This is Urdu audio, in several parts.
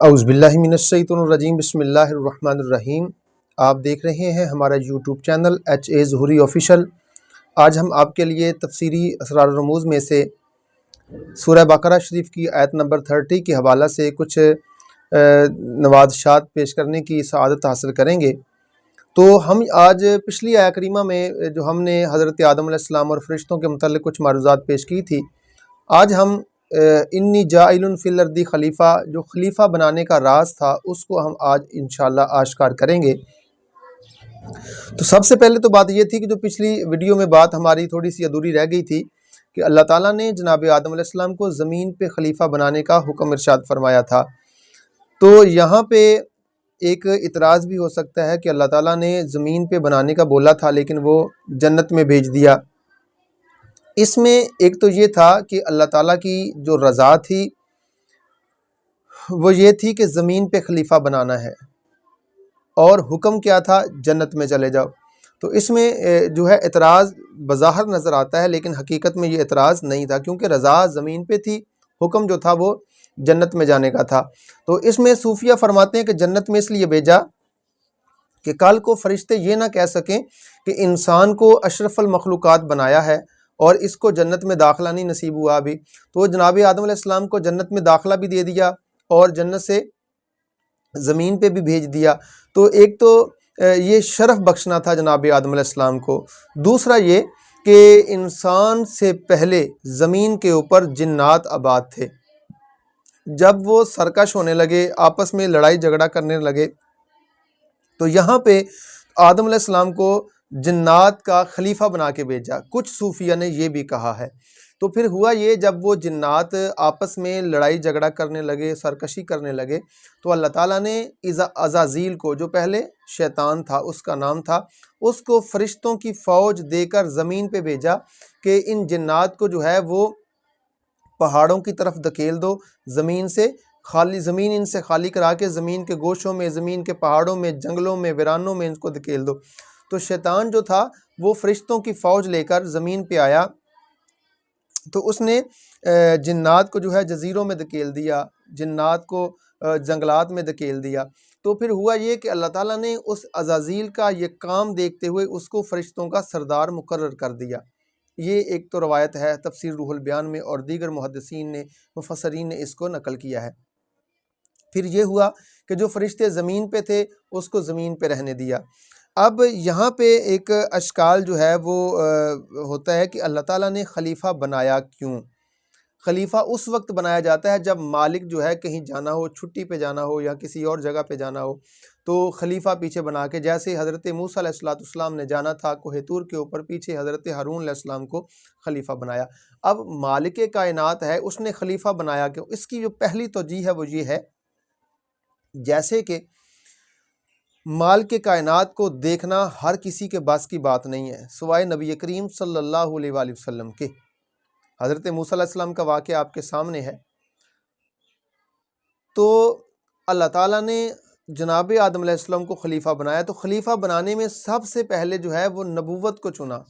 اعوذ باللہ من الشیطان الرجیم، بسم اللہ الرحمن الرحیم۔ آپ دیکھ رہے ہیں ہمارا یوٹیوب چینل HA ظہوری آفیشل۔ آج ہم آپ کے لیے تفسیری اسرار الرموز میں سے سورہ بقرہ شریف کی آیت نمبر 30 کے حوالہ سے کچھ نوازشات پیش کرنے کی سعادت حاصل کریں گے۔ تو ہم آج پچھلی آیہ کریمہ میں جو ہم نے حضرت آدم علیہ السلام اور فرشتوں کے متعلق کچھ معروضات پیش کی تھی، آج ہم انی جاعل فی الارض خلیفہ، جو خلیفہ بنانے کا راز تھا، اس کو ہم آج انشاءاللہ آشکار کریں گے۔ تو سب سے پہلے تو بات یہ تھی کہ جو پچھلی ویڈیو میں بات ہماری تھوڑی سی ادھوری رہ گئی تھی کہ اللہ تعالیٰ نے جناب آدم علیہ السلام کو زمین پہ خلیفہ بنانے کا حکم ارشاد فرمایا تھا۔ تو یہاں پہ ایک اعتراض بھی ہو سکتا ہے کہ اللہ تعالیٰ نے زمین پہ بنانے کا بولا تھا لیکن وہ جنت میں بھیج دیا۔ اس میں ایک تو یہ تھا کہ اللہ تعالیٰ کی جو رضا تھی وہ یہ تھی کہ زمین پہ خلیفہ بنانا ہے، اور حکم کیا تھا؟ جنت میں چلے جاؤ۔ تو اس میں جو ہے اعتراض بظاہر نظر آتا ہے، لیکن حقیقت میں یہ اعتراض نہیں تھا، کیونکہ رضا زمین پہ تھی، حکم جو تھا وہ جنت میں جانے کا تھا۔ تو اس میں صوفیہ فرماتے ہیں کہ جنت میں اس لیے بھیجا کہ کل کو فرشتے یہ نہ کہہ سکیں کہ انسان کو اشرف المخلوقات بنایا ہے اور اس کو جنت میں داخلہ نہیں نصیب ہوا ابھی۔ تو جناب آدم علیہ السلام کو جنت میں داخلہ بھی دے دیا اور جنت سے زمین پہ بھی بھیج دیا۔ تو ایک تو یہ شرف بخشنا تھا جناب آدم علیہ السلام کو۔ دوسرا یہ کہ انسان سے پہلے زمین کے اوپر جنات آباد تھے۔ جب وہ سرکش ہونے لگے، آپس میں لڑائی جھگڑا کرنے لگے، تو یہاں پہ آدم علیہ السلام کو جنات کا خلیفہ بنا کے بھیجا۔ کچھ صوفیہ نے یہ بھی کہا ہے۔ تو پھر ہوا یہ، جب وہ جنات آپس میں لڑائی جھگڑا کرنے لگے، سرکشی کرنے لگے، تو اللہ تعالیٰ نے عزازیل کو، جو پہلے شیطان تھا، اس کا نام تھا، اس کو فرشتوں کی فوج دے کر زمین پہ بھیجا کہ ان جنات کو جو ہے وہ پہاڑوں کی طرف دھکیل دو، زمین سے خالی، زمین ان سے خالی کرا کے زمین کے گوشوں میں، زمین کے پہاڑوں میں، جنگلوں میں، ویرانوں میں ان کو دھکیل دو۔ تو شیطان جو تھا وہ فرشتوں کی فوج لے کر زمین پہ آیا، تو اس نے جنات کو جو ہے جزیروں میں دھکیل دیا، جنات کو جنگلات میں دھکیل دیا۔ تو پھر ہوا یہ کہ اللہ تعالیٰ نے اس عزازیل کا یہ کام دیکھتے ہوئے اس کو فرشتوں کا سردار مقرر کر دیا۔ یہ ایک تو روایت ہے تفسیر روح البیان میں، اور دیگر محدثین نے، مفسرین نے اس کو نقل کیا ہے۔ پھر یہ ہوا کہ جو فرشتے زمین پہ تھے اس کو زمین پہ رہنے دیا۔ اب یہاں پہ ایک اشکال جو ہے وہ ہوتا ہے کہ اللہ تعالیٰ نے خلیفہ بنایا کیوں؟ خلیفہ اس وقت بنایا جاتا ہے جب مالک جو ہے کہیں جانا ہو، چھٹی پہ جانا ہو یا کسی اور جگہ پہ جانا ہو، تو خلیفہ پیچھے بنا کے، جیسے حضرت موسیٰ علیہ السلام نے جانا تھا کوہ طور کے اوپر، پیچھے حضرت ہارون علیہ السلام کو خلیفہ بنایا۔ اب مالک کائنات ہے، اس نے خلیفہ بنایا کیوں؟ اس کی جو پہلی توجیہ ہے وہ یہ ہے، جیسے کہ مالک کائنات کو دیکھنا ہر کسی کے بس کی بات نہیں ہے سوائے نبی کریم صلی اللہ علیہ وآلہ وسلم کے۔ حضرت موسیٰ علیہ السلام کا واقعہ آپ کے سامنے ہے۔ تو اللہ تعالیٰ نے جناب آدم علیہ السلام کو خلیفہ بنایا، تو خلیفہ بنانے میں سب سے پہلے جو ہے وہ نبوت کو چنا،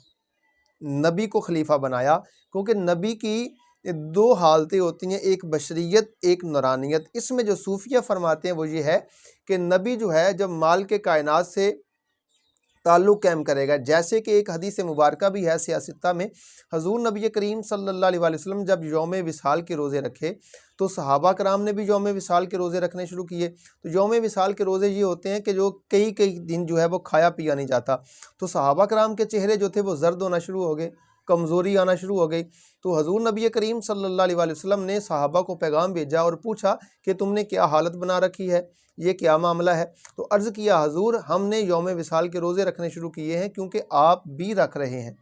نبی کو خلیفہ بنایا، کیونکہ نبی کی دو حالتیں ہوتی ہیں، ایک بشریت، ایک نورانیت۔ اس میں جو صوفیہ فرماتے ہیں وہ یہ ہے کہ نبی جو ہے جب مال کے کائنات سے تعلق قائم کرے گا، جیسے کہ ایک حدیث مبارکہ بھی ہے سیاستہ میں، حضور نبی کریم صلی اللہ علیہ وآلہ وسلم جب یوم وصال کے روزے رکھے تو صحابہ کرام نے بھی یوم وصال کے روزے رکھنے شروع کیے۔ تو یوم وصال کے روزے یہ ہوتے ہیں کہ جو کئی دن جو ہے وہ کھایا پیا نہیں جاتا، تو صحابہ کرام کے چہرے جو تھے وہ زرد ہونا شروع ہو گئے، کمزوری آنا شروع ہو گئی۔ تو حضور نبی کریم صلی اللہ علیہ وآلہ وسلم نے صحابہ کو پیغام بھیجا اور پوچھا کہ تم نے کیا حالت بنا رکھی ہے، یہ کیا معاملہ ہے؟ تو عرض کیا حضور ہم نے یوم وصال کے روزے رکھنے شروع کیے ہیں کیونکہ آپ بھی رکھ رہے ہیں،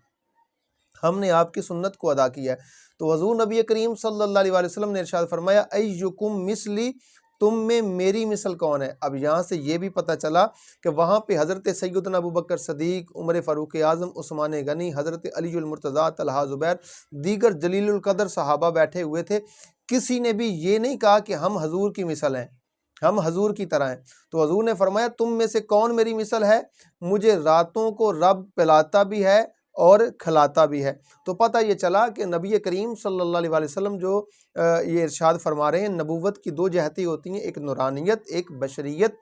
ہم نے آپ کی سنت کو ادا کیا ہے۔ تو حضور نبی کریم صلی اللہ علیہ وآلہ وسلم نے ارشاد فرمایا ایکم مثلی، تم میں میری مثل کون ہے؟ اب یہاں سے یہ بھی پتہ چلا کہ وہاں پہ حضرت سیدنا ابوبکر صدیق، عمر فاروق اعظم، عثمان غنی، حضرت علی المرتضیٰ، طلحہ زبیر، دیگر جلیل القدر صحابہ بیٹھے ہوئے تھے۔ کسی نے بھی یہ نہیں کہا کہ ہم حضور کی مثل ہیں، ہم حضور کی طرح ہیں۔ تو حضور نے فرمایا تم میں سے کون میری مثل ہے؟ مجھے راتوں کو رب پلاتا بھی ہے اور کھلاتا بھی ہے۔ تو پتہ یہ چلا کہ نبی کریم صلی اللہ علیہ وسلم جو یہ ارشاد فرما رہے ہیں، نبوت کی دو جہتیں ہوتی ہیں، ایک نورانیت، ایک بشریت۔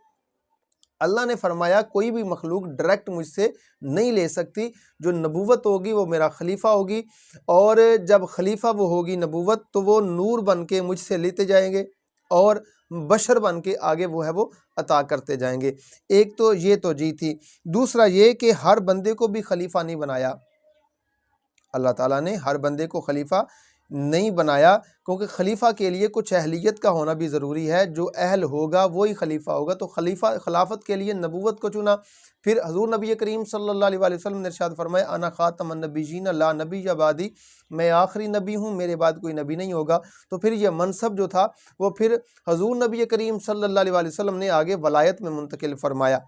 اللہ نے فرمایا کوئی بھی مخلوق ڈائریکٹ مجھ سے نہیں لے سکتی، جو نبوت ہوگی وہ میرا خلیفہ ہوگی، اور جب خلیفہ وہ ہوگی نبوت تو وہ نور بن کے مجھ سے لیتے جائیں گے اور بشر بن کے آگے وہ ہے وہ عطا کرتے جائیں گے۔ ایک تو یہ توجیہ تھی۔ دوسرا یہ کہ ہر بندے کو بھی خلیفہ نہیں بنایا، اللہ تعالیٰ نے ہر بندے کو خلیفہ نہیں بنایا، کیونکہ خلیفہ کے لیے کچھ اہلیت کا ہونا بھی ضروری ہے، جو اہل ہوگا وہی خلیفہ ہوگا۔ تو خلافت کے لیے نبوت کو چنا۔ پھر حضور نبی کریم صلی اللہ علیہ وسلم نے ارشاد فرمایا انا خاتم النبیین لا نبی بعدی، میں آخری نبی ہوں، میرے بعد کوئی نبی نہیں ہوگا۔ تو پھر یہ منصب جو تھا وہ پھر حضور نبی کریم صلی اللہ علیہ وسلم نے آگے ولایت میں منتقل فرمایا۔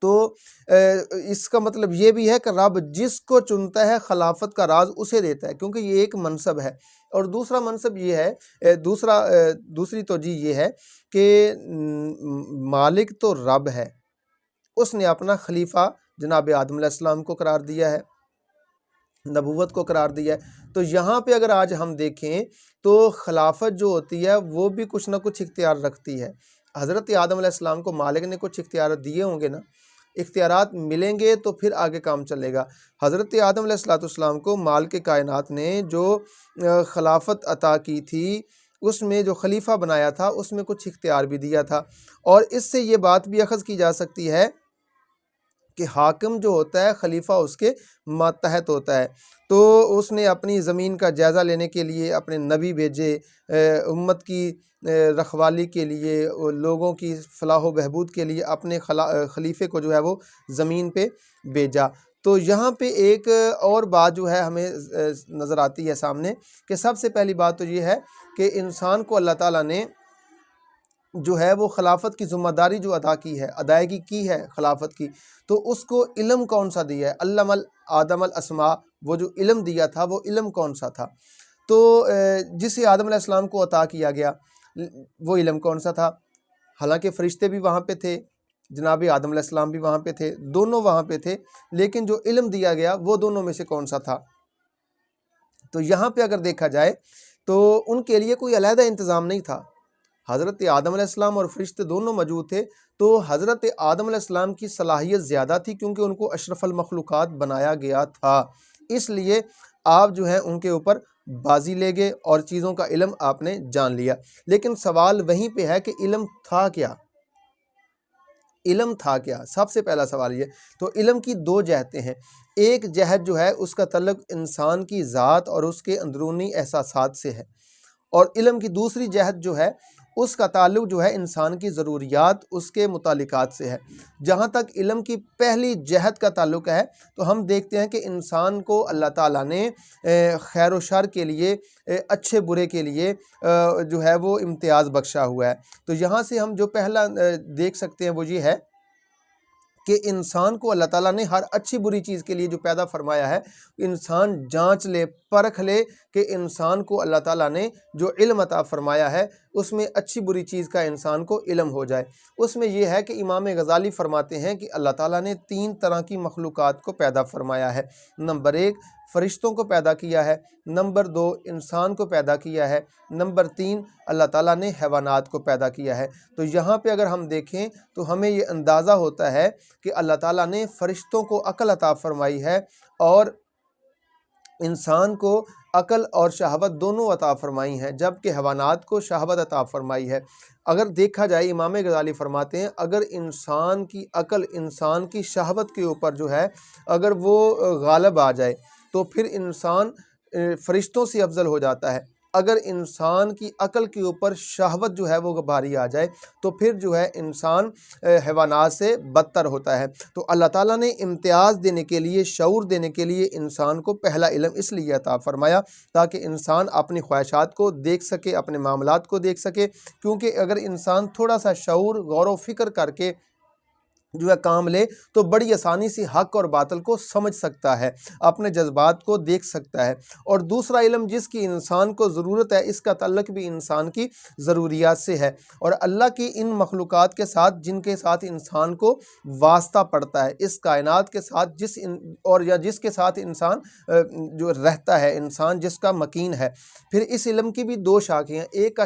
تو اس کا مطلب یہ بھی ہے کہ رب جس کو چنتا ہے خلافت کا راز اسے دیتا ہے، کیونکہ یہ ایک منصب ہے۔ اور دوسرا منصب یہ ہے، دوسری توجیہ یہ ہے کہ مالک تو رب ہے، اس نے اپنا خلیفہ جناب آدم علیہ السلام کو قرار دیا ہے، نبوت کو قرار دیا ہے۔ تو یہاں پہ اگر آج ہم دیکھیں تو خلافت جو ہوتی ہے وہ بھی کچھ نہ کچھ اختیار رکھتی ہے۔ حضرت آدم علیہ السلام کو مالک نے کچھ اختیارات دیے ہوں گے نا، اختیارات ملیں گے تو پھر آگے کام چلے گا۔ حضرت آدم علیہ السلام کو مالک کائنات نے جو خلافت عطا کی تھی، اس میں جو خلیفہ بنایا تھا اس میں کچھ اختیار بھی دیا تھا۔ اور اس سے یہ بات بھی اخذ کی جا سکتی ہے کہ حاکم جو ہوتا ہے خلیفہ اس کے ماتحت ہوتا ہے۔ تو اس نے اپنی زمین کا جائزہ لینے کے لیے اپنے نبی بھیجے، امت کی رکھوالی کے لیے، لوگوں کی فلاح و بہبود کے لیے اپنے خلیفے کو جو ہے وہ زمین پہ بھیجا۔ تو یہاں پہ ایک اور بات جو ہے ہمیں نظر آتی ہے سامنے، کہ سب سے پہلی بات تو یہ ہے کہ انسان کو اللہ تعالیٰ نے جو ہے وہ خلافت کی ذمہ داری جو ادا کی ہے، ادائیگی کی ہے خلافت کی، تو اس کو علم کون سا دیا ہے؟ علم آدم الاسماء، وہ جو علم دیا تھا وہ علم کون سا تھا؟ تو جسے آدم علیہ السلام کو عطا کیا گیا وہ علم کون سا تھا؟ حالانکہ فرشتے بھی وہاں پہ تھے، جناب آدم علیہ السلام بھی وہاں پہ تھے، دونوں وہاں پہ تھے، لیکن جو علم دیا گیا وہ دونوں میں سے کون سا تھا؟ تو یہاں پہ اگر دیکھا جائے تو ان کے لیے کوئی علیحدہ انتظام نہیں تھا۔ حضرت آدم علیہ السلام اور فرشتے دونوں موجود تھے، تو حضرت آدم علیہ السلام کی صلاحیت زیادہ تھی کیونکہ ان کو اشرف المخلوقات بنایا گیا تھا، اس لیے آپ جو ہیں ان کے اوپر بازی لے گئے اور چیزوں کا علم آپ نے جان لیا۔ لیکن سوال وہیں پہ ہے کہ علم تھا کیا؟ علم تھا کیا؟ سب سے پہلا سوال یہ۔ تو علم کی دو جہتیں ہیں، ایک جہت جو ہے اس کا تعلق انسان کی ذات اور اس کے اندرونی احساسات سے ہے، اور علم کی دوسری جہت جو ہے اس کا تعلق جو ہے انسان کی ضروریات، اس کے متعلقات سے ہے۔ جہاں تک علم کی پہلی جہت کا تعلق ہے تو ہم دیکھتے ہیں کہ انسان کو اللہ تعالیٰ نے خیر و شر کے لیے، اچھے برے کے لیے جو ہے وہ امتیاز بخشا ہوا ہے۔ تو یہاں سے ہم جو پہلا دیکھ سکتے ہیں وہ یہ ہے کہ انسان کو اللہ تعالیٰ نے ہر اچھی بری چیز کے لیے جو پیدا فرمایا ہے، انسان جانچ لے، پرکھ لے کہ انسان کو اللہ تعالیٰ نے جو علم عطا فرمایا ہے اس میں اچھی بری چیز کا انسان کو علم ہو جائے۔ اس میں یہ ہے کہ امام غزالی فرماتے ہیں کہ اللہ تعالیٰ نے 3 طرح کی مخلوقات کو پیدا فرمایا ہے۔ نمبر 1 فرشتوں کو پیدا کیا ہے، نمبر 2 انسان کو پیدا کیا ہے، نمبر 3 اللہ تعالیٰ نے حیوانات کو پیدا کیا ہے۔ تو یہاں پہ اگر ہم دیکھیں تو ہمیں یہ اندازہ ہوتا ہے کہ اللہ تعالیٰ نے فرشتوں کو عقل عطا فرمائی ہے اور انسان کو عقل اور شہوت دونوں عطا فرمائی ہیں، جبکہ حیوانات کو شہوت عطا فرمائی ہے۔ اگر دیکھا جائے امام غزالی فرماتے ہیں اگر انسان کی عقل انسان کی شہوت کے اوپر جو ہے اگر وہ غالب آ جائے تو پھر انسان فرشتوں سے افضل ہو جاتا ہے۔ اگر انسان کی عقل کے اوپر شہوت جو ہے وہ بھاری آ جائے تو پھر جو ہے انسان حیوانات سے بدتر ہوتا ہے۔ تو اللہ تعالیٰ نے امتیاز دینے کے لیے، شعور دینے کے لیے انسان کو پہلا علم اس لیے عطا فرمایا تاکہ انسان اپنی خواہشات کو دیکھ سکے، اپنے معاملات کو دیکھ سکے، کیونکہ اگر انسان تھوڑا سا شعور، غور و فکر کر کے جو ہے کام لے تو بڑی آسانی سے حق اور باطل کو سمجھ سکتا ہے، اپنے جذبات کو دیکھ سکتا ہے۔ اور دوسرا علم جس کی انسان کو ضرورت ہے، اس کا تعلق بھی انسان کی ضروریات سے ہے، اور اللہ کی ان مخلوقات کے ساتھ جن کے ساتھ انسان کو واسطہ پڑتا ہے، اس کائنات کے ساتھ جس کے ساتھ انسان جو رہتا ہے، انسان جس کا مکین ہے۔ پھر اس علم کی بھی دو شاخیں ہیں، ایک کا